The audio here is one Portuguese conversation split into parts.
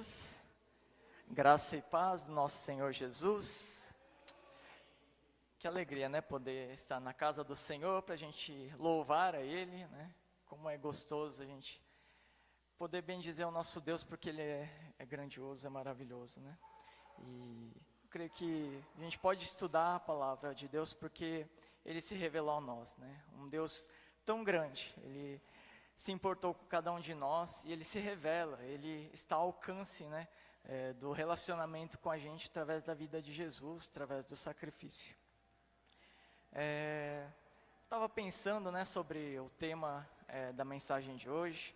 todos. Graça e paz do nosso Senhor Jesus. Que alegria, né? Poder estar na casa do Senhor para a gente louvar a Ele, né? Como é gostoso a gente poder bendizer o nosso Deus, porque Ele é grandioso, é maravilhoso, né? E eu creio que a gente pode estudar a palavra de Deus porque Ele se revelou a nós, né? Um Deus tão grande, Ele se importou com cada um de nós e Ele se revela, Ele está ao alcance, né? Do relacionamento com a gente através da vida de Jesus, através do sacrifício. Estava pensando, né, sobre o tema da mensagem de hoje,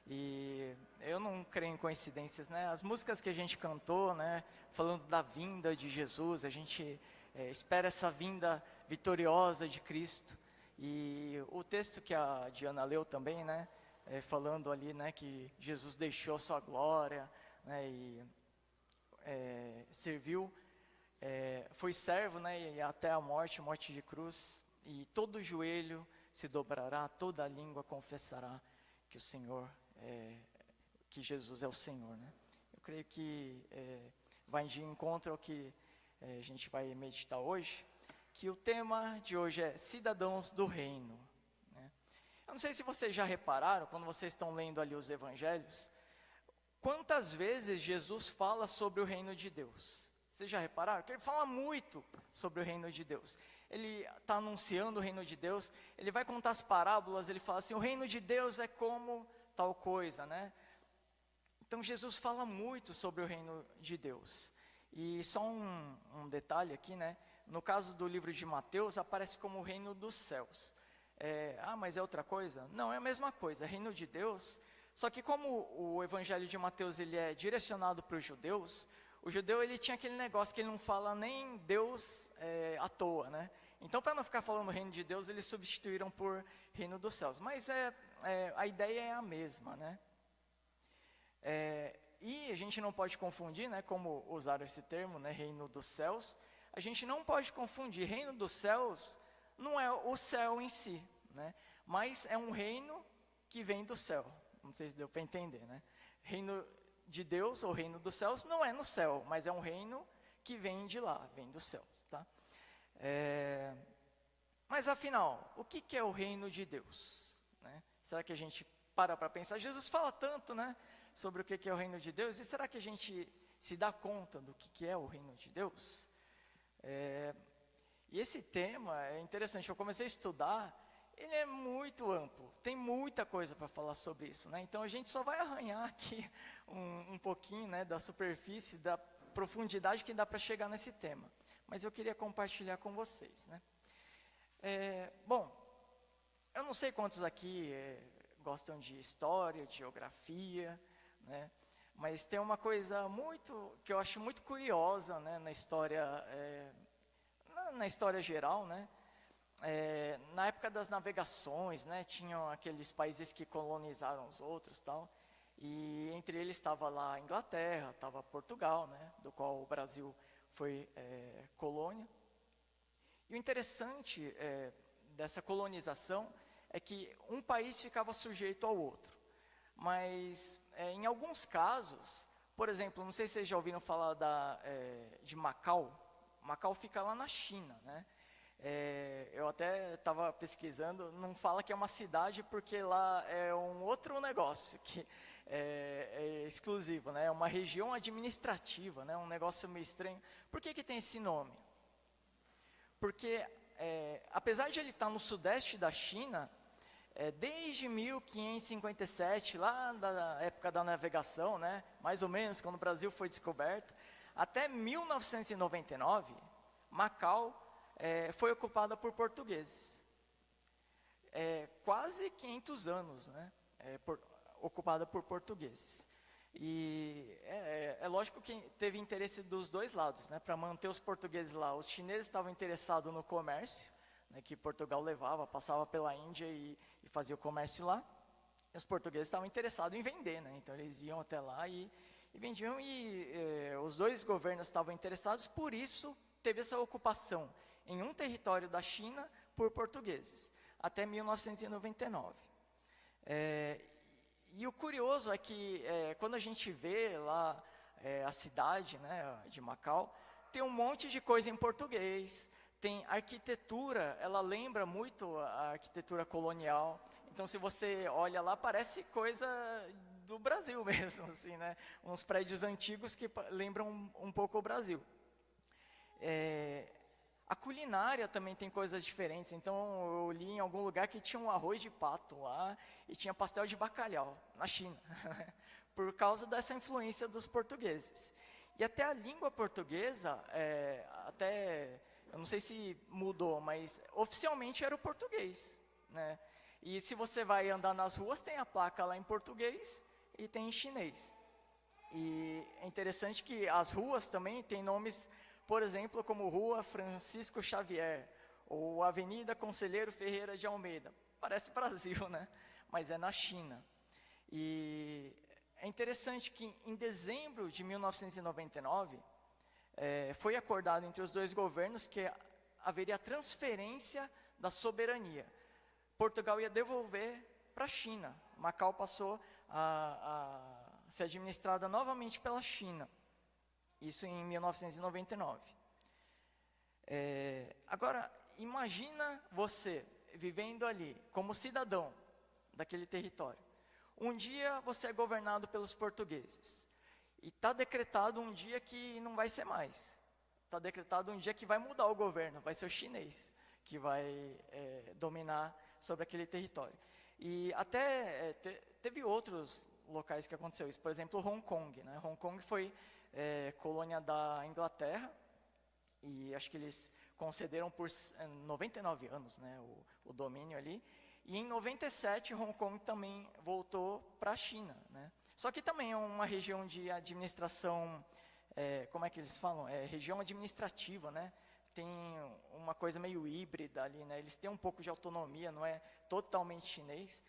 e eu não creio em coincidências, né? As músicas que a gente cantou, né, falando da vinda de Jesus, a gente espera essa vinda vitoriosa de Cristo, e o texto que a Diana leu também, né, falando ali, né, que Jesus deixou sua glória, né, e serviu, foi servo, né, e até a morte de cruz, e todo joelho se dobrará, toda língua confessará que o Senhor, que Jesus é o Senhor, né? Eu creio que vai de encontro ao que a gente vai meditar hoje, que o tema de hoje é cidadãos do reino, né? Eu não sei se vocês já repararam, quando vocês estão lendo ali os evangelhos, quantas vezes Jesus fala sobre o reino de Deus? Vocês já repararam? Que ele fala muito sobre o reino de Deus. Ele está anunciando o reino de Deus, ele vai contar as parábolas, ele fala assim, o reino de Deus é como tal coisa, né? Então Jesus fala muito sobre o reino de Deus. E só um detalhe aqui, né? No caso do livro de Mateus, aparece como o reino dos céus. Mas é outra coisa? Não, é a mesma coisa, é reino de Deus. Só que como o evangelho de Mateus ele é direcionado para os judeus, o judeu ele tinha aquele negócio que ele não fala nem Deus à toa, né? Então para não ficar falando reino de Deus, eles substituíram por reino dos céus. Mas a ideia é a mesma, né? E a gente não pode confundir, né, como usaram esse termo, né, reino dos céus. A gente não pode confundir, reino dos céus não é o céu em si, né? Mas é um reino que vem do céu. Não sei se deu para entender, né? Reino de Deus, ou reino dos céus, não é no céu, mas é um reino que vem de lá, vem dos céus, tá? Mas afinal, o que é o reino de Deus, né? Será que a gente para pensar? Jesus fala tanto, né, sobre o que é o reino de Deus, e será que a gente se dá conta do que é o reino de Deus? E esse tema é interessante, eu comecei a estudar, ele é muito amplo, tem muita coisa para falar sobre isso, né? Então a gente só vai arranhar aqui um pouquinho, né, da superfície, da profundidade que dá para chegar nesse tema. Mas eu queria compartilhar com vocês, né? Bom, eu não sei quantos aqui gostam de história, de geografia, né? Mas tem uma coisa que eu acho muito curiosa, né, na história geral, né? Na época das navegações, né, tinham aqueles países que colonizaram os outros, tal, e entre eles estava lá a Inglaterra, estava Portugal, né, do qual o Brasil foi colônia. E o interessante dessa colonização é que um país ficava sujeito ao outro, mas em alguns casos, por exemplo, não sei se vocês já ouviram falar de Macau. Macau fica lá na China, né? Eu até estava pesquisando, não fala que é uma cidade porque lá é um outro negócio que é exclusivo, né? É uma região administrativa, né? Um negócio meio estranho. Por que tem esse nome? Porque apesar de ele estar no sudeste da China, desde 1557, lá da época da navegação, né? Mais ou menos quando o Brasil foi descoberto, até 1999, Macau foi ocupada por portugueses. Quase 500 anos, né? Ocupada por portugueses. E é lógico que teve interesse dos dois lados, né? Para manter os portugueses lá. Os chineses estavam interessados no comércio, né, que Portugal levava, passava pela Índia e fazia o comércio lá. E os portugueses estavam interessados em vender, né? Então eles iam até lá e vendiam, e os dois governos estavam interessados, por isso teve essa ocupação em um território da China por portugueses, até 1999. E o curioso é que quando a gente vê lá a cidade, né, de Macau, tem um monte de coisa em português, tem arquitetura, ela lembra muito a arquitetura colonial. Então, se você olha lá, parece coisa do Brasil mesmo, assim, né? Uns prédios antigos que lembram um pouco o Brasil. A culinária também tem coisas diferentes. Então, eu li em algum lugar que tinha um arroz de pato lá e tinha pastel de bacalhau, na China, por causa dessa influência dos portugueses. E até a língua portuguesa, eu não sei se mudou, mas oficialmente era o português, né? E se você vai andar nas ruas, tem a placa lá em português e tem em chinês. E é interessante que as ruas também têm nomes, por exemplo, como Rua Francisco Xavier, ou Avenida Conselheiro Ferreira de Almeida. Parece Brasil, né? Mas é na China. E é interessante que em dezembro de 1999, foi acordado entre os dois governos que haveria transferência da soberania. Portugal ia devolver para a China. Macau passou a ser administrada novamente pela China. Isso em 1999. Agora, imagina você vivendo ali como cidadão daquele território. Um dia você é governado pelos portugueses. E está decretado um dia que não vai ser mais. Está decretado um dia que vai mudar o governo, vai ser o chinês que vai dominar sobre aquele território. E até teve outros locais que aconteceu isso. Por exemplo, Hong Kong, né? Hong Kong foi colônia da Inglaterra, e acho que eles concederam por 99 anos, né, o domínio ali. E em 97, Hong Kong também voltou para a China, né? Só que também é uma região de administração, como é que eles falam? Região administrativa, né? Tem uma coisa meio híbrida ali, né? Eles têm um pouco de autonomia, não é totalmente chinês,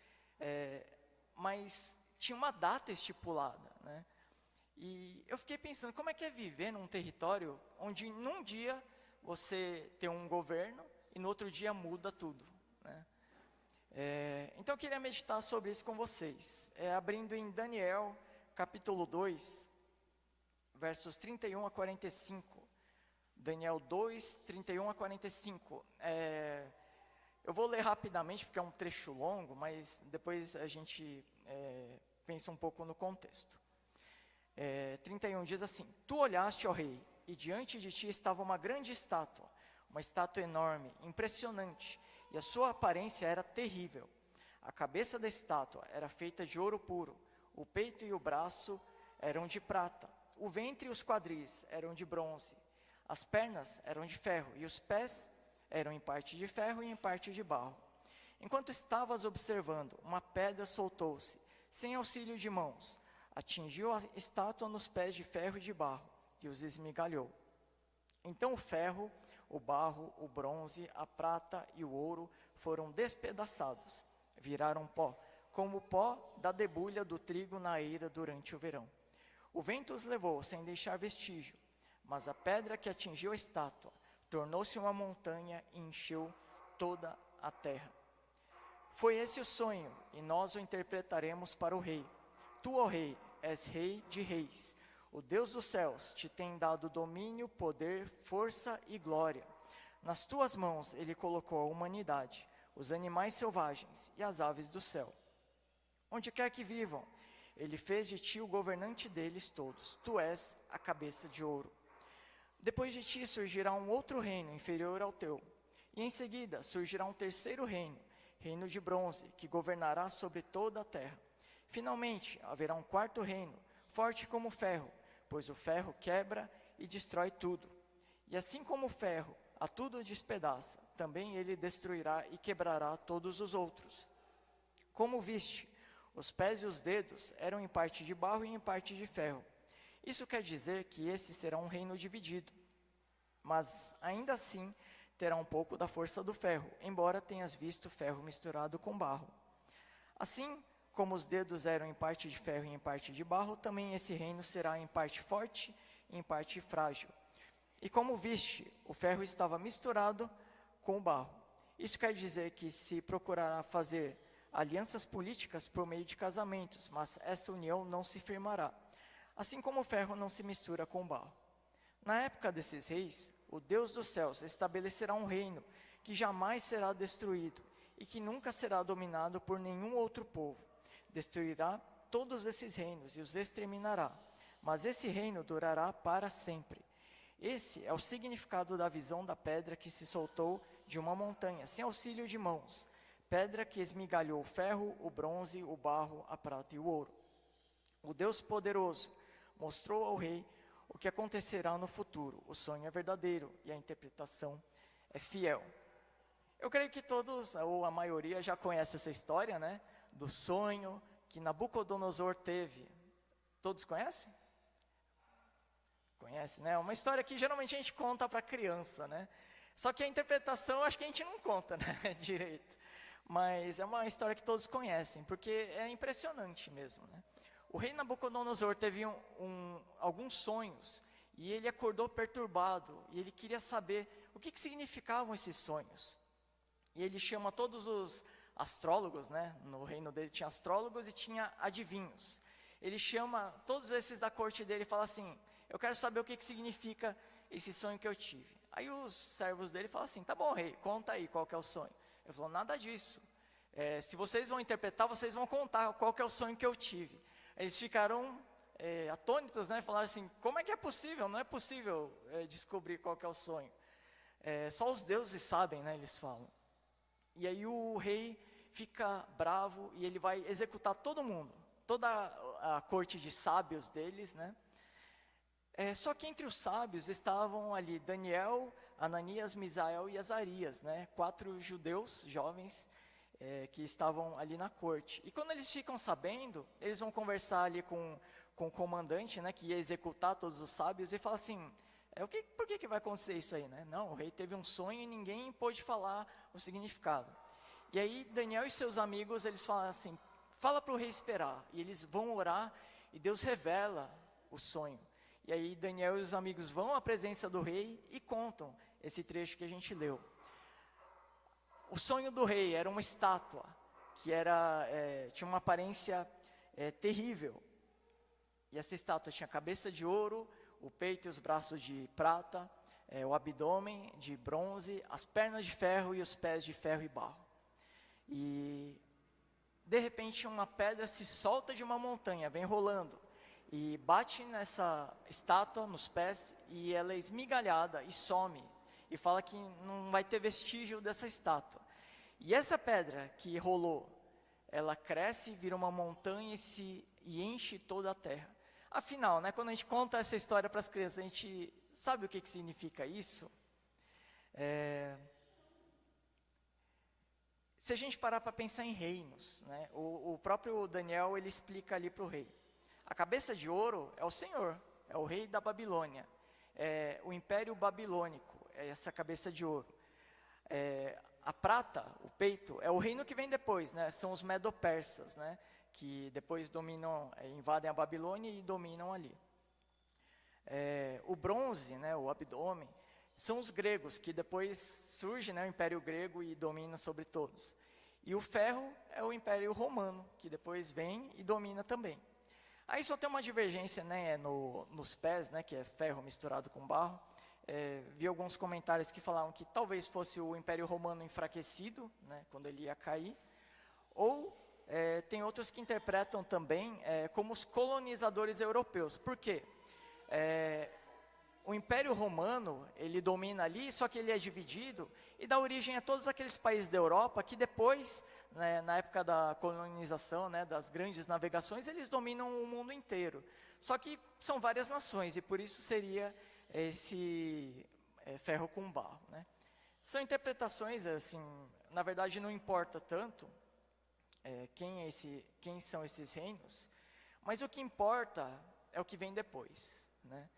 mas tinha uma data estipulada, né? E eu fiquei pensando, como é que é viver num território onde num dia você tem um governo e no outro dia muda tudo, né? Então eu queria meditar sobre isso com vocês, abrindo em Daniel, capítulo 2, versos 31 a 45. Daniel 2, 31 a 45. Eu vou ler rapidamente, porque é um trecho longo, mas depois a gente pensa um pouco no contexto. 31 diz assim: Tu olhaste, ó rei, e diante de ti estava uma grande estátua, uma estátua enorme, impressionante, e a sua aparência era terrível. A cabeça da estátua era feita de ouro puro, o peito e o braço eram de prata, o ventre e os quadris eram de bronze, as pernas eram de ferro, e os pés eram em parte de ferro e em parte de barro. Enquanto estavas observando, uma pedra soltou-se, sem auxílio de mãos, atingiu a estátua nos pés de ferro e de barro, e os esmigalhou. Então o ferro, o barro, o bronze, a prata e o ouro foram despedaçados, viraram pó, como o pó da debulha do trigo na eira durante o verão. O vento os levou sem deixar vestígio, mas a pedra que atingiu a estátua tornou-se uma montanha e encheu toda a terra. Foi esse o sonho, e nós o interpretaremos para o rei. Tu, ó rei, és rei de reis. O Deus dos céus te tem dado domínio, poder, força e glória. Nas tuas mãos ele colocou a humanidade, os animais selvagens e as aves do céu. Onde quer que vivam, ele fez de ti o governante deles todos. Tu és a cabeça de ouro. Depois de ti surgirá um outro reino inferior ao teu. E em seguida surgirá um terceiro reino, reino de bronze, que governará sobre toda a terra. Finalmente haverá um quarto reino, forte como o ferro, pois o ferro quebra e destrói tudo. E assim como o ferro a tudo despedaça, também ele destruirá e quebrará todos os outros. Como viste, os pés e os dedos eram em parte de barro e em parte de ferro. Isso quer dizer que esse será um reino dividido, mas ainda assim terá um pouco da força do ferro, embora tenhas visto ferro misturado com barro. Assim como os dedos eram em parte de ferro e em parte de barro, também esse reino será em parte forte e em parte frágil. E como viste, o ferro estava misturado com o barro. Isso quer dizer que se procurará fazer alianças políticas por meio de casamentos, mas essa união não se firmará. assim como o ferro não se mistura com o barro. Na época desses reis, o Deus dos céus estabelecerá um reino que jamais será destruído e que nunca será dominado por nenhum outro povo. Destruirá todos esses reinos e os exterminará, mas esse reino durará para sempre. Esse é o significado da visão da pedra que se soltou de uma montanha, sem auxílio de mãos, pedra que esmigalhou o ferro, o bronze, o barro, a prata e o ouro. O Deus poderoso mostrou ao rei o que acontecerá no futuro. O sonho é verdadeiro e a interpretação é fiel. Eu creio que todos, ou a maioria, já conhece essa história, né? Do sonho que Nabucodonosor teve. Todos conhecem? Conhece, né? Uma história que geralmente a gente conta para criança, né? Só que a interpretação, acho que a gente não conta, né? Direito. Mas é uma história que todos conhecem, porque é impressionante mesmo, né? O rei Nabucodonosor teve alguns sonhos, e ele acordou perturbado, e ele queria saber o que significavam esses sonhos. E ele chama todos os astrólogos, né? No reino dele tinha astrólogos e tinha adivinhos. Ele chama todos esses da corte dele e fala assim: eu quero saber o que significa esse sonho que eu tive. Aí os servos dele falam assim: tá bom, rei, conta aí qual que é o sonho. Ele falou: nada disso. Se vocês vão interpretar, vocês vão contar qual que é o sonho que eu tive. Eles ficaram atônitos, né? Falaram assim: como é que é possível? Não é possível descobrir qual que é o sonho. Só os deuses sabem, né? Eles falam. E aí o rei fica bravo e ele vai executar todo mundo, toda a corte de sábios deles, né? Só que entre os sábios estavam ali Daniel, Ananias, Misael e Azarias, né? 4 judeus jovens que estavam ali na corte. E quando eles ficam sabendo, eles vão conversar ali com o comandante, né? Que ia executar todos os sábios e fala assim: por que vai acontecer isso aí, né? Não, o rei teve um sonho e ninguém pôde falar o significado. E aí Daniel e seus amigos, eles falam assim: fala para o rei esperar. E eles vão orar e Deus revela o sonho. E aí Daniel e os amigos vão à presença do rei e contam esse trecho que a gente leu. O sonho do rei era uma estátua que tinha uma aparência terrível. E essa estátua tinha a cabeça de ouro, o peito e os braços de prata, o abdômen de bronze, as pernas de ferro e os pés de ferro e barro. E de repente uma pedra se solta de uma montanha, vem rolando, e bate nessa estátua, nos pés, e ela é esmigalhada e some. E fala que não vai ter vestígio dessa estátua. E essa pedra que rolou, ela cresce, vira uma montanha e enche toda a terra. Afinal, né, quando a gente conta essa história para as crianças, a gente sabe o que significa isso? Se a gente parar para pensar em reinos, né, o próprio Daniel ele explica ali para o rei. A cabeça de ouro é o Senhor, é o rei da Babilônia. O Império Babilônico, é essa cabeça de ouro. A prata, o peito, é o reino que vem depois, né? São os medo-persas, né? Que depois dominam, invadem a Babilônia e dominam ali. O bronze, né? O abdômen, são os gregos, que depois surge, né? O Império Grego e domina sobre todos. E o ferro é o Império Romano, que depois vem e domina também. Aí só tem uma divergência, né, nos pés, né, que é ferro misturado com barro. Vi alguns comentários que falavam que talvez fosse o Império Romano enfraquecido, né, quando ele ia cair. Ou tem outros que interpretam também como os colonizadores europeus. Por quê? O Império Romano, ele domina ali, só que ele é dividido e dá origem a todos aqueles países da Europa que depois, né, na época da colonização, né, das grandes navegações, eles dominam o mundo inteiro. Só que são várias nações e por isso seria esse ferro com barro, né? São interpretações, assim, na verdade não importa tanto quem são esses reinos, mas o que importa é o que vem depois, né?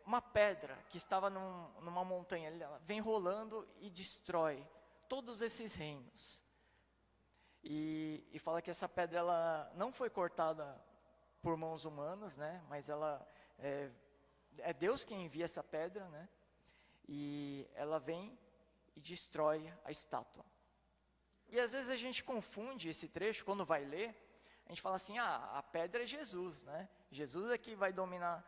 Uma pedra que estava numa montanha, ela vem rolando e destrói todos esses reinos. E fala que essa pedra ela não foi cortada por mãos humanas, né? Mas ela é Deus quem envia essa pedra, né? E ela vem e destrói a estátua. E às vezes a gente confunde esse trecho, quando vai ler, a gente fala assim: a pedra é Jesus, né? Jesus é que vai dominar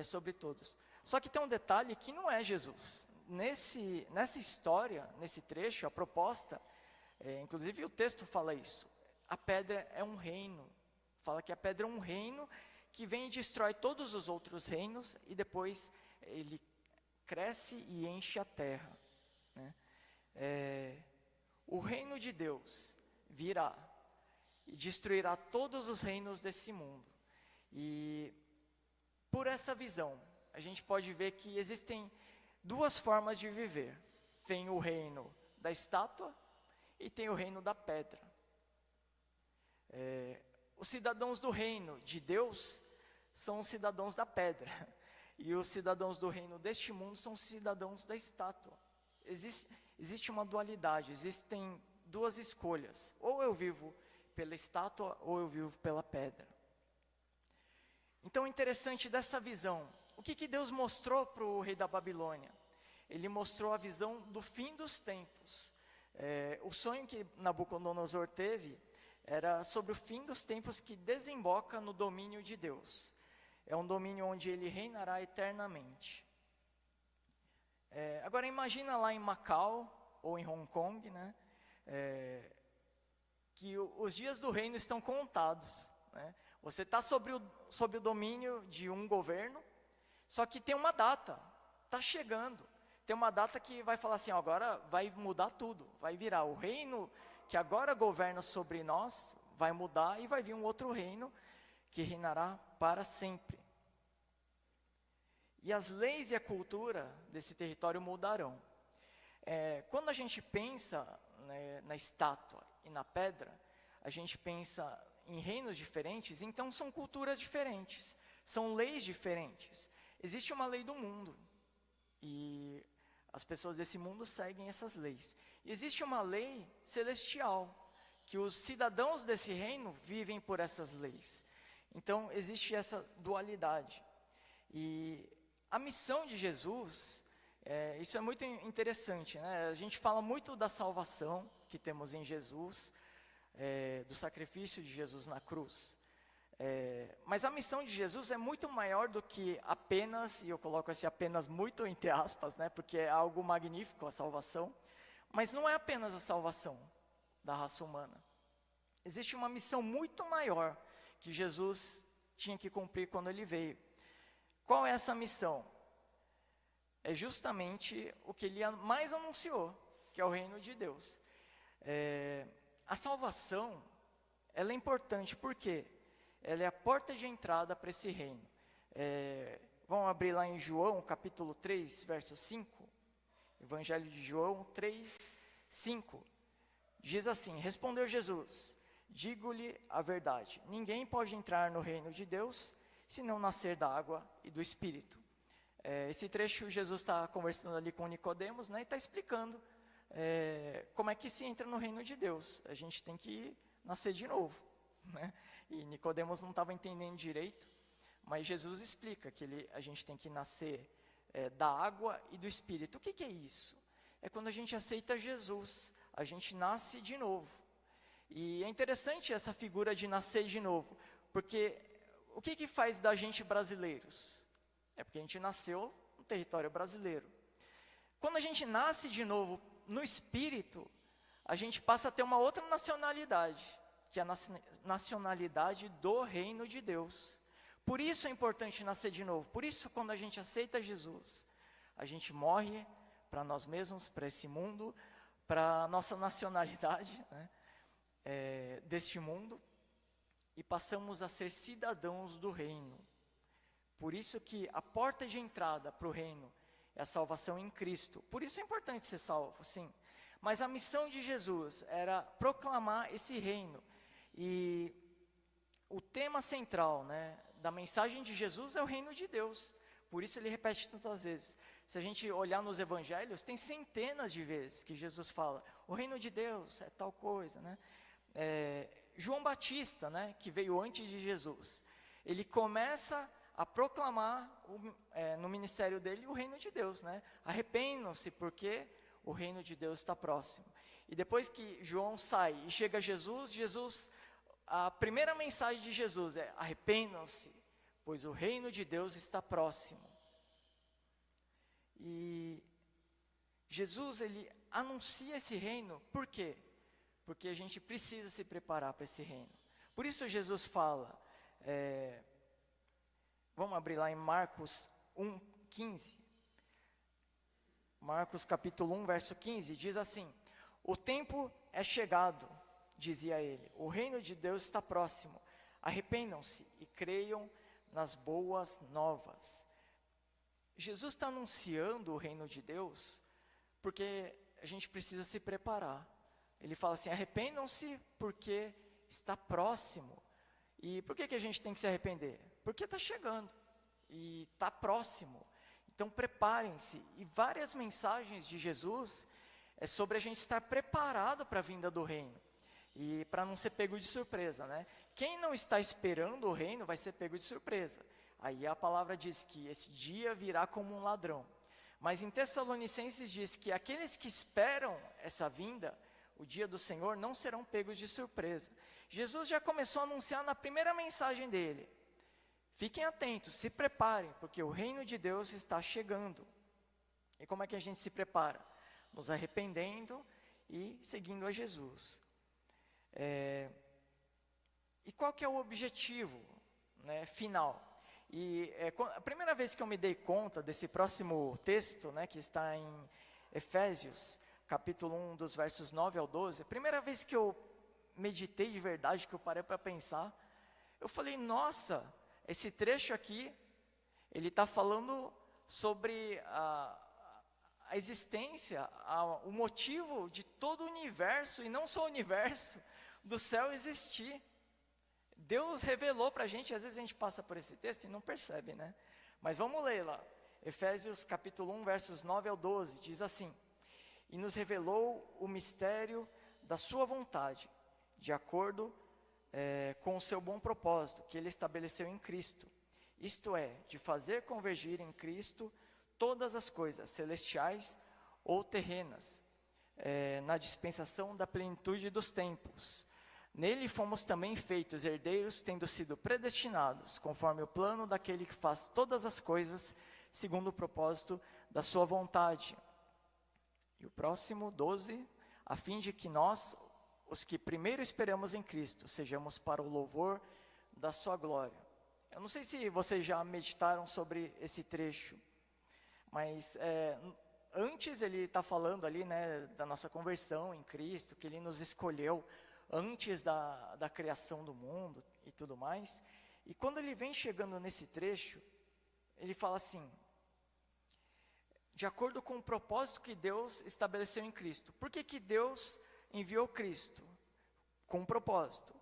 sobre todos. Só que tem um detalhe que não é Jesus. Nessa história, nesse trecho, a proposta, inclusive o texto fala isso, a pedra é um reino. Fala que a pedra é um reino que vem e destrói todos os outros reinos e depois ele cresce e enche a terra, né? O reino de Deus virá e destruirá todos os reinos desse mundo. E por essa visão, a gente pode ver que existem duas formas de viver. Tem o reino da estátua e tem o reino da pedra. Os cidadãos do reino de Deus são os cidadãos da pedra. E os cidadãos do reino deste mundo são os cidadãos da estátua. Existe uma dualidade, existem duas escolhas. Ou eu vivo pela estátua ou eu vivo pela pedra. Então, interessante dessa visão. O que Deus mostrou para o rei da Babilônia? Ele mostrou a visão do fim dos tempos. O sonho que Nabucodonosor teve era sobre o fim dos tempos que desemboca no domínio de Deus. É um domínio onde ele reinará eternamente. Agora imagina lá em Macau ou em Hong Kong, né? Que os dias do reino estão contados, né? Você está sob o domínio de um governo, só que tem uma data, está chegando. Tem uma data que vai falar assim, agora vai mudar tudo, vai virar o reino que agora governa sobre nós, vai mudar e vai vir um outro reino que reinará para sempre. E as leis e a cultura desse território mudarão. Quando a gente pensa, né, na estátua e na pedra, a gente pensa em reinos diferentes, então são culturas diferentes, são leis diferentes. Existe uma lei do mundo, e as pessoas desse mundo seguem essas leis. E existe uma lei celestial, que os cidadãos desse reino vivem por essas leis. Então, existe essa dualidade. E a missão de Jesus, isso é muito interessante, né? A gente fala muito da salvação que temos em Jesus, do sacrifício de Jesus na cruz. Mas a missão de Jesus é muito maior do que apenas, e eu coloco esse apenas muito entre aspas, né? Porque é algo magnífico a salvação. Mas não é apenas a salvação da raça humana. Existe uma missão muito maior que Jesus tinha que cumprir quando ele veio. Qual é essa missão? É justamente o que ele mais anunciou, que é o reino de Deus. A salvação, ela é importante, por quê? Ela é a porta de entrada para esse reino. Vamos abrir lá em João, capítulo 3, verso 5. Evangelho de João 3, 5. Diz assim, respondeu Jesus, digo-lhe a verdade, ninguém pode entrar no reino de Deus, se não nascer da água e do Espírito. Esse trecho, Jesus está conversando ali com Nicodemos, né, e está explicando como é que se entra no reino de Deus. A gente tem que nascer de novo, né? E Nicodemos não estava entendendo direito, mas Jesus explica que a gente tem que nascer da água e do Espírito. O que é isso? É quando a gente aceita Jesus, a gente nasce de novo. E é interessante essa figura de nascer de novo, porque o que faz da gente brasileiros? É porque a gente nasceu no território brasileiro. Quando a gente nasce de novo no Espírito, a gente passa a ter uma outra nacionalidade, que é a nacionalidade do reino de Deus. Por isso é importante nascer de novo. Por isso, quando a gente aceita Jesus, a gente morre para nós mesmos, para esse mundo, para a nossa nacionalidade, né, deste mundo, e passamos a ser cidadãos do reino. Por isso que a porta de entrada para o reino é a salvação em Cristo. Por isso é importante ser salvo, sim. Mas a missão de Jesus era proclamar esse reino. E o tema central, né, da mensagem de Jesus é o reino de Deus. Por isso ele repete tantas vezes. Se a gente olhar nos evangelhos, tem centenas de vezes que Jesus fala, o reino de Deus é tal coisa, né? João Batista, né, que veio antes de Jesus, ele começa a proclamar no ministério dele o reino de Deus, né? Arrependam-se porque o reino de Deus está próximo. E depois que João sai e chega Jesus, a primeira mensagem de Jesus é arrependam-se pois o reino de Deus está próximo. E Jesus, ele anuncia esse reino, por quê? Porque a gente precisa se preparar para esse reino. Por isso Jesus fala, vamos abrir lá em Marcos 1:15. Marcos capítulo 1, verso 15, diz assim: o tempo é chegado, dizia ele, o reino de Deus está próximo, arrependam-se e creiam nas boas novas. Jesus está anunciando o reino de Deus, porque a gente precisa se preparar. Ele fala assim, arrependam-se porque está próximo. E por que a gente tem que se arrepender? Porque está chegando, e está próximo. Então preparem-se. E várias mensagens de Jesus é sobre a gente estar preparado para a vinda do reino. E para não ser pego de surpresa, né? Quem não está esperando o reino vai ser pego de surpresa. Aí a palavra diz que esse dia virá como um ladrão. Mas em Tessalonicenses diz que aqueles que esperam essa vinda, o dia do Senhor, não serão pegos de surpresa. Jesus já começou a anunciar na primeira mensagem dele. Fiquem atentos, se preparem, porque o reino de Deus está chegando. E como é que a gente se prepara? Nos arrependendo e seguindo a Jesus. E qual que é o objetivo, né, final? E a primeira vez que eu me dei conta desse próximo texto, né, que está em Efésios, capítulo 1, dos versos 9 ao 12, a primeira vez que eu meditei de verdade, que eu parei para pensar, eu falei, nossa, esse trecho aqui, ele está falando sobre a existência, o motivo de todo o universo, e não só o universo, do céu existir. Deus revelou para a gente, às vezes a gente passa por esse texto e não percebe, né? Mas vamos ler lá, Efésios capítulo 1, versos 9 ao 12, diz assim: e nos revelou o mistério da sua vontade, de acordo com o seu bom propósito, que ele estabeleceu em Cristo. Isto é, de fazer convergir em Cristo todas as coisas, celestiais ou terrenas, na dispensação da plenitude dos tempos. Nele fomos também feitos herdeiros, tendo sido predestinados, conforme o plano daquele que faz todas as coisas, segundo o propósito da sua vontade. E o próximo, 12, a fim de que nós, os que primeiro esperamos em Cristo, sejamos para o louvor da sua glória. Eu não sei se vocês já meditaram sobre esse trecho, mas antes ele está falando ali, né, da nossa conversão em Cristo, que ele nos escolheu antes da criação do mundo e tudo mais. E quando ele vem chegando nesse trecho, ele fala assim, de acordo com o propósito que Deus estabeleceu em Cristo. Por que Deus enviou Cristo? Com um propósito,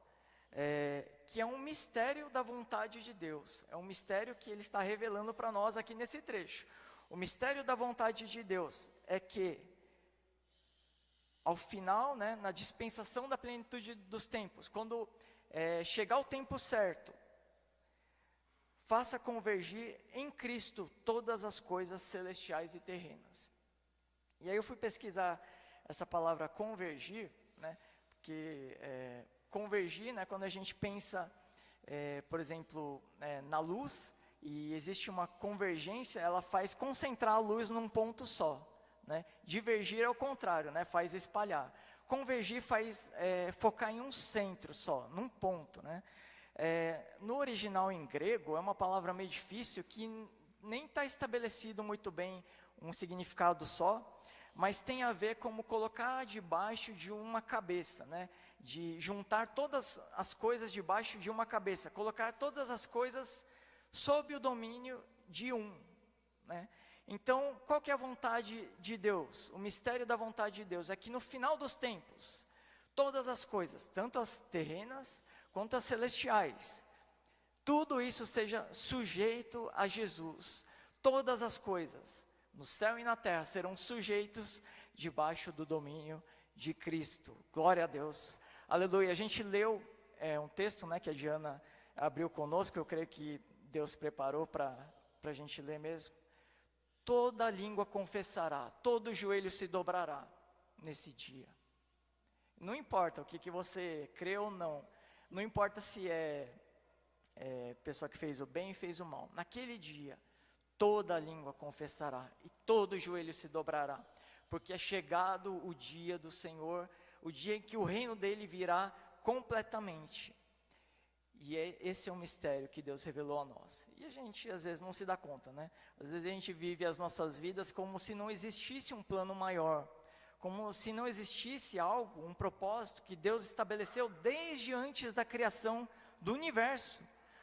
que é um mistério da vontade de Deus. É um mistério que ele está revelando para nós aqui nesse trecho. O mistério da vontade de Deus é que, ao final, né, na dispensação da plenitude dos tempos, quando chegar o tempo certo, faça convergir em Cristo todas as coisas celestiais e terrenas. E aí eu fui pesquisar essa palavra convergir, né, porque convergir, né, quando a gente pensa, por exemplo, na luz, e existe uma convergência, ela faz concentrar a luz num ponto só. Né? Divergir é o contrário, né? Faz espalhar. Convergir faz focar em um centro só, num ponto. Né? No original em grego, é uma palavra meio difícil, que nem está estabelecido muito bem um significado só, mas tem a ver como colocar debaixo de uma cabeça, né? De juntar todas as coisas debaixo de uma cabeça, colocar todas as coisas sob o domínio de um. Né? Então, qual que é a vontade de Deus? O mistério da vontade de Deus é que no final dos tempos, todas as coisas, tanto as terrenas quanto as celestiais, tudo isso seja sujeito a Jesus. Todas as coisas, no céu e na terra, serão sujeitos debaixo do domínio de Cristo. Glória a Deus. Aleluia. A gente leu um texto, né, que a Diana abriu conosco, eu creio que Deus preparou para a gente ler mesmo. Toda língua confessará, todo joelho se dobrará nesse dia. Não importa o que você crê ou não, não importa se é pessoa que fez o bem e fez o mal. Naquele dia, toda língua confessará e todo joelho se dobrará, porque é chegado o dia do Senhor, o dia em que o reino dele virá completamente. E esse é um mistério que Deus revelou a nós. E a gente às vezes não se dá conta, né? Às vezes a gente vive as nossas vidas como se não existisse um plano maior, como se não existisse algo, um propósito que Deus estabeleceu desde antes da criação do universo,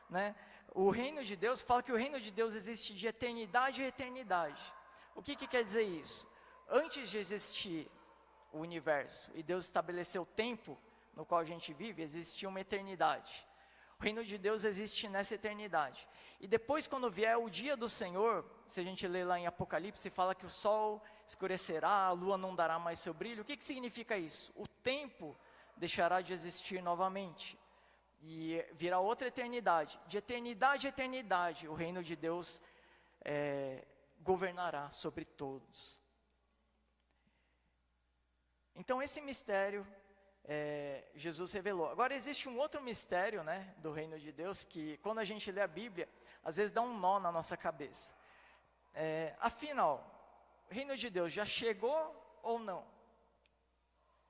né? O reino de Deus, fala que o reino de Deus existe de eternidade a eternidade. O que quer dizer isso? Antes de existir o universo e Deus estabeleceu o tempo no qual a gente vive, existia uma eternidade. O reino de Deus existe nessa eternidade. E depois, quando vier o dia do Senhor, se a gente lê lá em Apocalipse, fala que o sol escurecerá, a lua não dará mais seu brilho. O que significa isso? O tempo deixará de existir novamente. E virá outra eternidade. De eternidade a eternidade, o reino de Deus governará sobre todos. Então, esse mistério Jesus revelou. Agora existe um outro mistério, né, do reino de Deus, que quando a gente lê a Bíblia, às vezes dá um nó na nossa cabeça. Afinal, o reino de Deus já chegou ou não?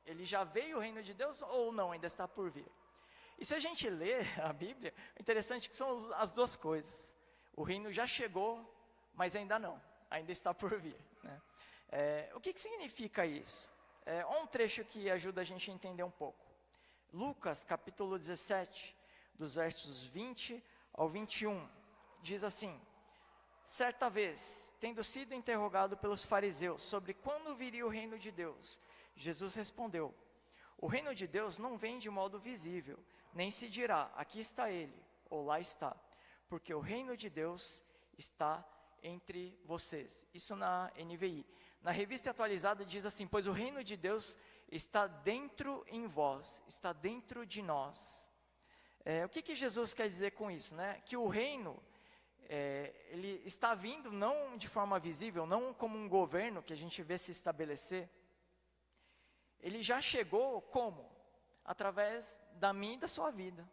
Ele já veio o reino de Deus ou não, ainda está por vir? E se a gente lê a Bíblia, é interessante que são as duas coisas. O reino já chegou, mas ainda não, ainda está por vir, né? O que significa isso? Um trecho que ajuda a gente a entender um pouco. Lucas, capítulo 17, dos versos 20 ao 21, diz assim: certa vez, tendo sido interrogado pelos fariseus sobre quando viria o reino de Deus, Jesus respondeu: o reino de Deus não vem de modo visível, nem se dirá, aqui está ele, ou lá está, porque o reino de Deus está entre vocês. Isso na NVI. Na Revista Atualizada diz assim: pois o reino de Deus está dentro em vós, está dentro de nós. O que Jesus quer dizer com isso, né? Que o reino, ele está vindo não de forma visível, não como um governo que a gente vê se estabelecer. Ele já chegou como? Através da minha e da sua vida.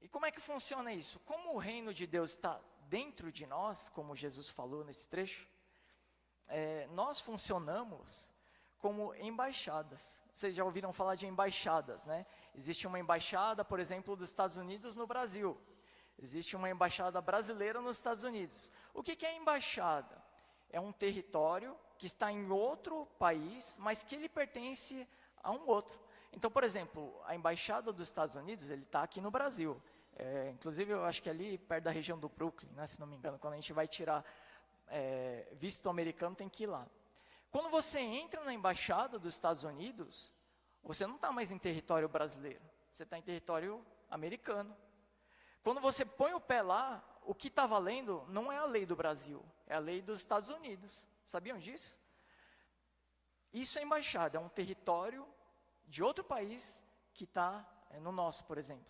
E como é que funciona isso? Como o reino de Deus está dentro de nós, como Jesus falou nesse trecho, nós funcionamos como embaixadas. Vocês já ouviram falar de embaixadas, né? Existe uma embaixada, por exemplo, dos Estados Unidos no Brasil. Existe uma embaixada brasileira nos Estados Unidos. O que é embaixada? É um território que está em outro país, mas que ele pertence a um outro. Então, por exemplo, a embaixada dos Estados Unidos, ele está aqui no Brasil. Inclusive, eu acho que ali perto da região do Brooklyn, né, se não me engano, quando a gente vai tirar visto americano, tem que ir lá. Quando você entra na embaixada dos Estados Unidos, você não está mais em território brasileiro, você está em território americano. Quando você põe o pé lá, o que está valendo não é a lei do Brasil, é a lei dos Estados Unidos. Sabiam disso? Isso é embaixada, é um território de outro país que está no nosso, por exemplo.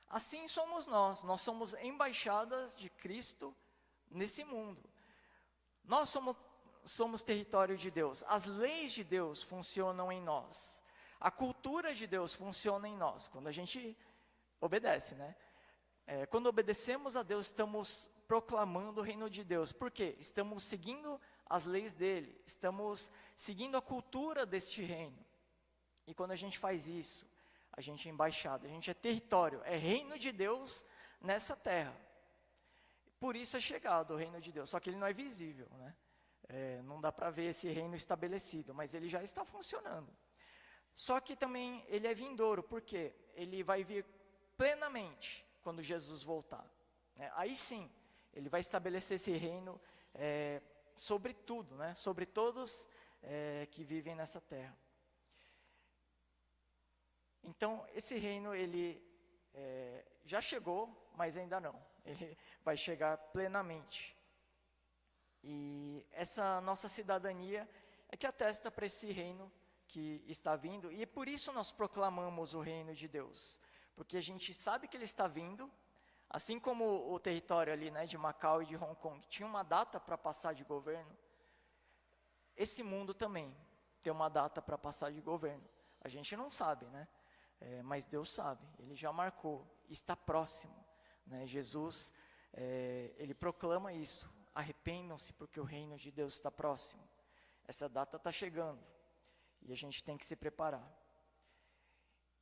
Assim somos nós somos embaixadas de Cristo nesse mundo. Nós somos território de Deus. As leis de Deus funcionam em nós. A cultura de Deus funciona em nós, quando a gente obedece, né? Quando obedecemos a Deus, estamos proclamando o reino de Deus. Por quê? Estamos seguindo as leis dele, estamos seguindo a cultura deste reino. E quando a gente faz isso, a gente é embaixada, a gente é território, é reino de Deus nessa terra. Por isso é chegado o reino de Deus, só que ele não é visível, né? Não dá para ver esse reino estabelecido, mas ele já está funcionando. Só que também ele é vindouro, porque ele vai vir plenamente quando Jesus voltar. Aí sim, ele vai estabelecer esse reino sobre tudo, né? Sobre todos que vivem nessa terra. Então, esse reino, ele já chegou, mas ainda não. Ele vai chegar plenamente. E essa nossa cidadania é que atesta para esse reino que está vindo. E por isso nós proclamamos o reino de Deus. Porque a gente sabe que ele está vindo, assim como o território ali, né, de Macau e de Hong Kong tinha uma data para passar de governo, esse mundo também tem uma data para passar de governo. A gente não sabe, né? mas Deus sabe, Ele já marcou, está próximo, né? Jesus, Ele proclama isso, arrependam-se porque o reino de Deus está próximo. Essa data está chegando e a gente tem que se preparar.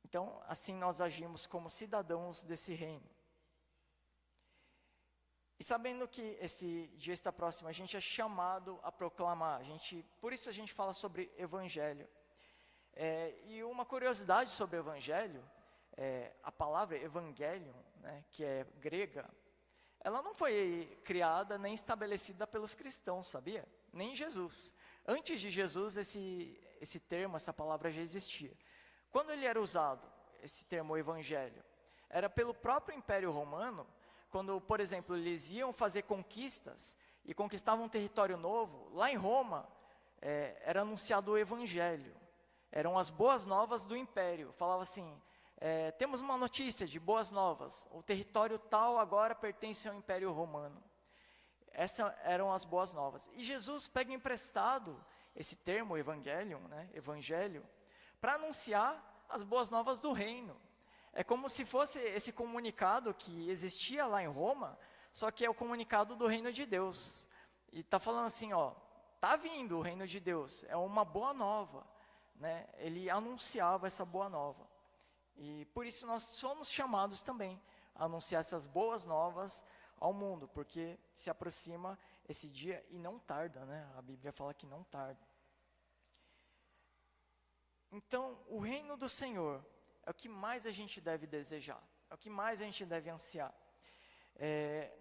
Então, assim nós agimos como cidadãos desse reino. E sabendo que esse dia está próximo, a gente é chamado a proclamar. Por isso a gente fala sobre evangelho. E uma curiosidade sobre o evangelho, a palavra evangelion, né, que é grega, ela não foi criada nem estabelecida pelos cristãos, sabia? Nem Jesus. Antes de Jesus, esse termo, essa palavra já existia. Quando ele era usado, esse termo evangelho, era pelo próprio Império Romano, quando, por exemplo, eles iam fazer conquistas e conquistavam um território novo, lá em Roma, era anunciado o evangelho. Eram as boas novas do Império. Falava assim, temos uma notícia de boas novas, o território tal agora pertence ao Império Romano. Essas eram as boas novas. E Jesus pega emprestado esse termo, evangelion, né, evangelho, para anunciar as boas novas do reino. É como se fosse esse comunicado que existia lá em Roma, só que é o comunicado do reino de Deus. E está falando assim, está vindo o reino de Deus, é uma boa nova, né? Ele anunciava essa boa nova. E por isso nós somos chamados também a anunciar essas boas novas ao mundo, porque se aproxima esse dia e não tarda, né? A Bíblia fala que não tarda. Então, o reino do Senhor é o que mais a gente deve desejar, é o que mais a gente deve ansiar.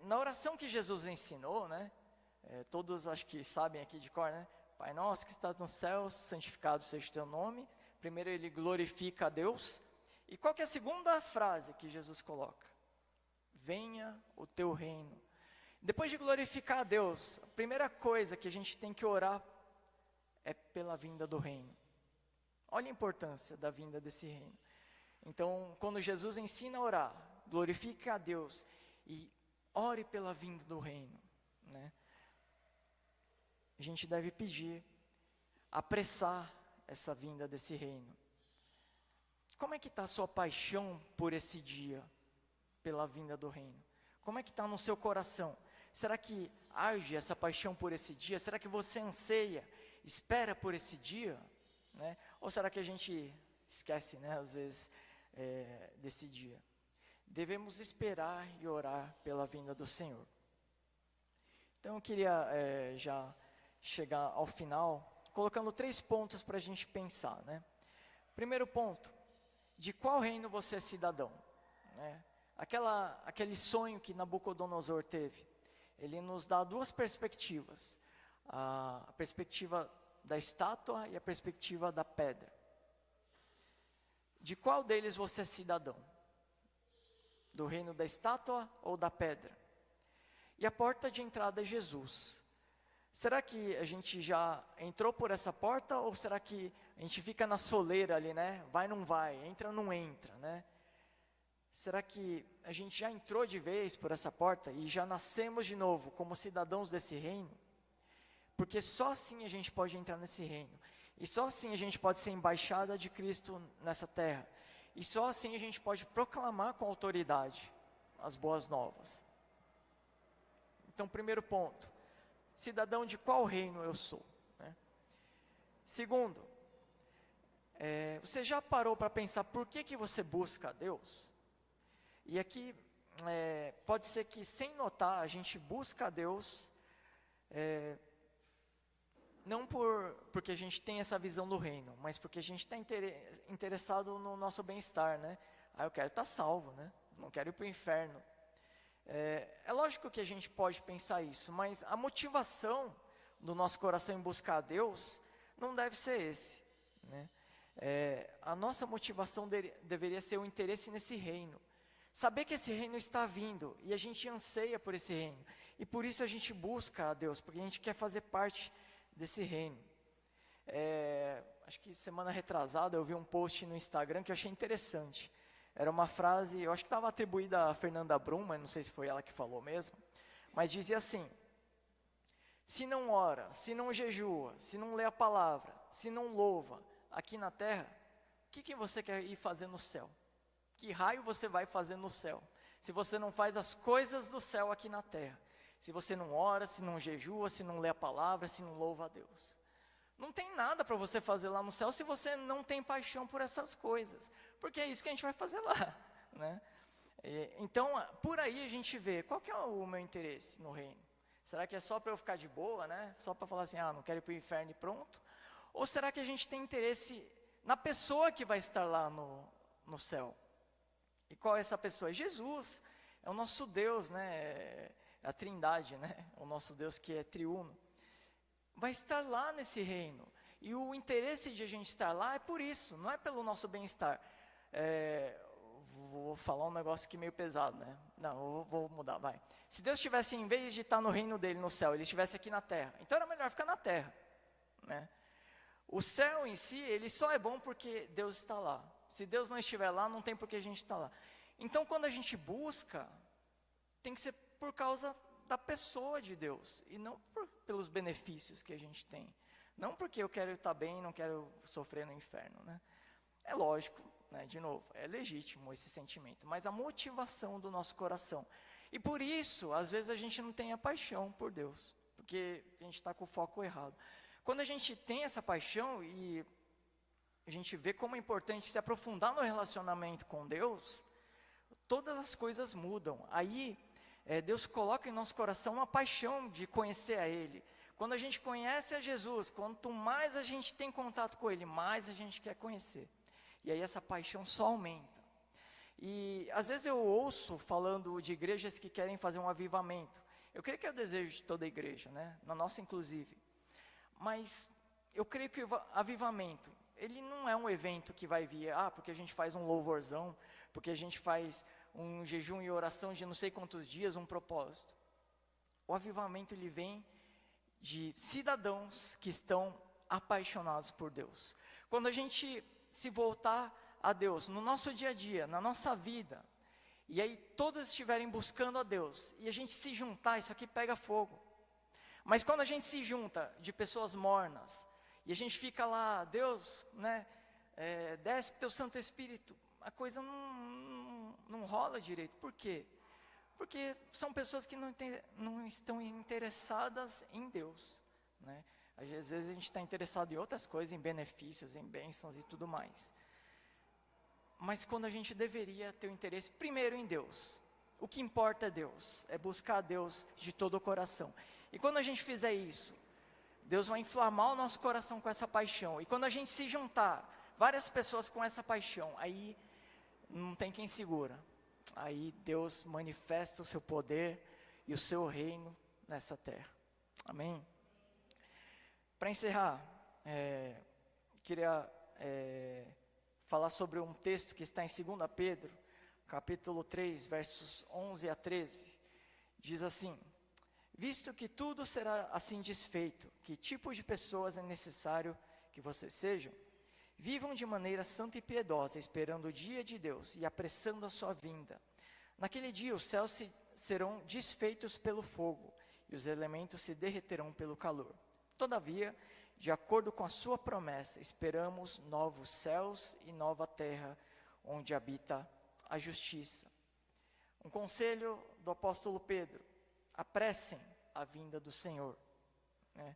Na oração que Jesus ensinou, né, todos acho que sabem aqui de cor, né? Pai nosso que estás nos céus, santificado seja o teu nome. Primeiro ele glorifica a Deus. E qual que é a segunda frase que Jesus coloca? Venha o teu reino. Depois de glorificar a Deus, a primeira coisa que a gente tem que orar é pela vinda do reino. Olha a importância da vinda desse reino. Então, quando Jesus ensina a orar, glorifique a Deus e ore pela vinda do reino, né? A gente deve pedir, apressar essa vinda desse reino. Como é que está a sua paixão por esse dia, pela vinda do reino? Como é que está no seu coração? Será que arde essa paixão por esse dia? Será que você anseia, espera por esse dia? Né? Ou será que a gente esquece, né, às vezes, desse dia? Devemos esperar e orar pela vinda do Senhor. Então eu queria já chegar ao final, colocando 3 pontos para a gente pensar, né? Primeiro ponto, de qual reino você é cidadão? Né? Aquele sonho que Nabucodonosor teve, ele nos dá 2 perspectivas, a perspectiva da estátua e a perspectiva da pedra. De qual deles você é cidadão? Do reino da estátua ou da pedra? E a porta de entrada é Jesus. Será que a gente já entrou por essa porta ou será que a gente fica na soleira ali, né? Vai, não vai, entra, não entra, né? Será que a gente já entrou de vez por essa porta e já nascemos de novo como cidadãos desse reino? Porque só assim a gente pode entrar nesse reino. E só assim a gente pode ser embaixada de Cristo nessa terra. E só assim a gente pode proclamar com autoridade as boas novas. Então, primeiro ponto, cidadão de qual reino eu sou? Né? Segundo, você já parou para pensar por que você busca a Deus? E aqui, pode ser que sem notar, a gente busca a Deus, não porque a gente tem essa visão do reino, mas porque a gente está interessado no nosso bem-estar, né? Eu quero estar salvo, né? Não quero ir para o inferno. É lógico que a gente pode pensar isso, mas a motivação do nosso coração em buscar a Deus não deve ser esse, né? A nossa motivação deveria ser o interesse nesse reino. Saber que esse reino está vindo e a gente anseia por esse reino. E por isso a gente busca a Deus, porque a gente quer fazer parte desse reino. Acho que semana retrasada eu vi um post no Instagram que eu achei interessante. Era uma frase, eu acho que estava atribuída a Fernanda Brum, mas não sei se foi ela que falou mesmo. Mas dizia assim: se não ora, se não jejua, se não lê a palavra, se não louva aqui na terra, o que você quer ir fazer no céu? que raio você vai fazer no céu, se você não faz as coisas do céu aqui na terra? Se você não ora, se não jejua, se não lê a palavra, se não louva a Deus. Não tem nada para você fazer lá no céu se você não tem paixão por essas coisas, porque é isso que a gente vai fazer lá, né? Então, por aí a gente vê, qual que é o meu interesse no reino? Será que é só para eu ficar de boa, né? Só para falar assim, não quero ir para o inferno e pronto? Ou será que a gente tem interesse na pessoa que vai estar lá no céu? E qual é essa pessoa? Jesus, é o nosso Deus, né? É a Trindade, né? O nosso Deus que é triuno. Vai estar lá nesse reino. E o interesse de a gente estar lá é por isso, não é pelo nosso bem-estar. Vou falar um negócio aqui meio pesado, né? Não, eu vou mudar, vai. Se Deus estivesse, em vez de estar no reino dele, no céu, ele estivesse aqui na terra, então era melhor ficar na terra, né? O céu em si, ele só é bom porque Deus está lá. Se Deus não estiver lá, não tem por que a gente estar lá. Então, quando a gente busca, tem que ser por causa da pessoa de Deus, e não pelos benefícios que a gente tem. Não porque eu quero estar bem e não quero sofrer no inferno, né? É lógico, né, de novo, é legítimo esse sentimento, mas a motivação do nosso coração. E por isso, às vezes a gente não tem a paixão por Deus, porque a gente está com o foco errado. Quando a gente tem essa paixão e a gente vê como é importante se aprofundar no relacionamento com Deus, todas as coisas mudam. Aí, Deus coloca em nosso coração uma paixão de conhecer a Ele. Quando a gente conhece a Jesus, quanto mais a gente tem contato com Ele, mais a gente quer conhecer. E aí essa paixão só aumenta. E às vezes eu ouço falando de igrejas que querem fazer um avivamento. Eu creio que é o desejo de toda igreja, né? Na nossa inclusive. Mas eu creio que o avivamento, ele não é um evento que vai vir, porque a gente faz um louvorzão, porque a gente faz um jejum e oração de não sei quantos dias, um propósito. O avivamento, ele vem de cidadãos que estão apaixonados por Deus. Quando a gente se voltar a Deus, no nosso dia a dia, na nossa vida, e aí todos estiverem buscando a Deus, e a gente se juntar, isso aqui pega fogo. Mas quando a gente se junta de pessoas mornas, e a gente fica lá, Deus, né, desce teu Santo Espírito, a coisa não rola direito. Por quê? Porque são pessoas que não estão interessadas em Deus, né? Às vezes a gente está interessado em outras coisas, em benefícios, em bênçãos e tudo mais. Mas quando a gente deveria ter o interesse primeiro em Deus. O que importa é Deus, é buscar a Deus de todo o coração. E quando a gente fizer isso, Deus vai inflamar o nosso coração com essa paixão. E quando a gente se juntar, várias pessoas com essa paixão, aí não tem quem segura. Aí Deus manifesta o seu poder e o seu reino nessa terra. Amém? Para encerrar, queria falar sobre um texto que está em 2 Pedro, capítulo 3, versos 11 a 13. Diz assim: visto que tudo será assim desfeito, que tipo de pessoas é necessário que vocês sejam? Vivam de maneira santa e piedosa, esperando o dia de Deus e apressando a sua vinda. Naquele dia os céus serão desfeitos pelo fogo, e os elementos se derreterão pelo calor. Todavia, de acordo com a sua promessa, esperamos novos céus e nova terra, onde habita a justiça. Um conselho do apóstolo Pedro: apressem a vinda do Senhor, né?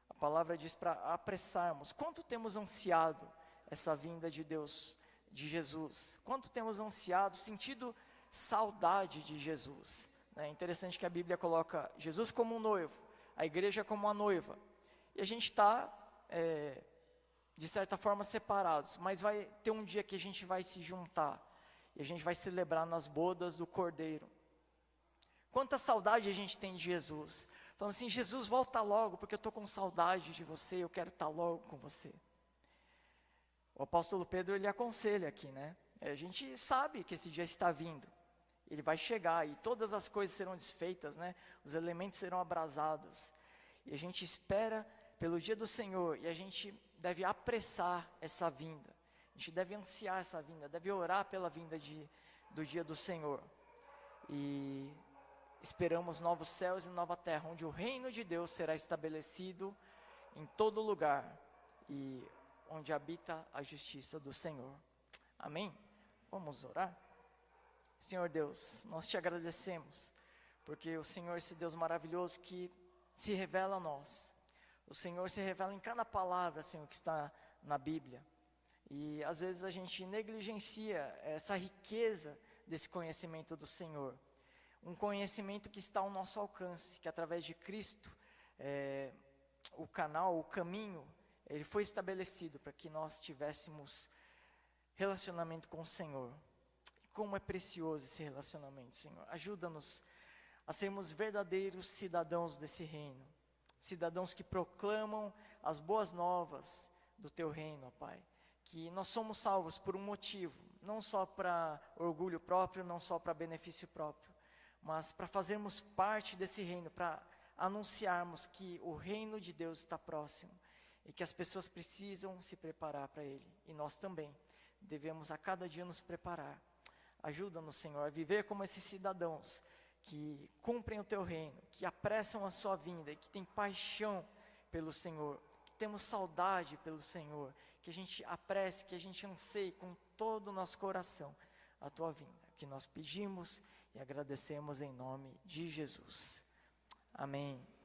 A palavra diz para apressarmos. Quanto temos ansiado essa vinda de Deus, de Jesus? Quanto temos ansiado, sentido saudade de Jesus? É interessante que a Bíblia coloca Jesus como um noivo, a igreja como uma noiva. E a gente está, de certa forma, separados. Mas vai ter um dia que a gente vai se juntar. E a gente vai celebrar nas bodas do Cordeiro. Quanta saudade a gente tem de Jesus. Falando assim: Jesus, volta logo, porque eu estou com saudade de você, eu quero estar logo com você. O apóstolo Pedro, ele aconselha aqui, né? A gente sabe que esse dia está vindo. Ele vai chegar e todas as coisas serão desfeitas, né? Os elementos serão abrasados. E a gente espera pelo dia do Senhor, e a gente deve apressar essa vinda. A gente deve ansiar essa vinda, deve orar pela vinda do dia do Senhor. E esperamos novos céus e nova terra, onde o reino de Deus será estabelecido em todo lugar, e onde habita a justiça do Senhor. Amém? Vamos orar? Senhor Deus, nós te agradecemos, porque o Senhor é esse Deus maravilhoso que se revela a nós. O Senhor se revela em cada palavra, Senhor, que está na Bíblia. E às vezes a gente negligencia essa riqueza desse conhecimento do Senhor. Um conhecimento que está ao nosso alcance, que através de Cristo, o canal, o caminho, ele foi estabelecido para que nós tivéssemos relacionamento com o Senhor. E como é precioso esse relacionamento, Senhor. Ajuda-nos a sermos verdadeiros cidadãos desse reino. Cidadãos que proclamam as boas novas do Teu reino, ó Pai. Que nós somos salvos por um motivo, não só para orgulho próprio, não só para benefício próprio, mas para fazermos parte desse reino, para anunciarmos que o reino de Deus está próximo e que as pessoas precisam se preparar para ele. E nós também devemos a cada dia nos preparar. Ajuda-nos, Senhor, a viver como esses cidadãos que cumprem o Teu reino, que apressam a Sua vinda e que têm paixão pelo Senhor, que temos saudade pelo Senhor, que a gente apresse, que a gente anseie com todo o nosso coração a Tua vinda, que nós pedimos e agradecemos em nome de Jesus. Amém.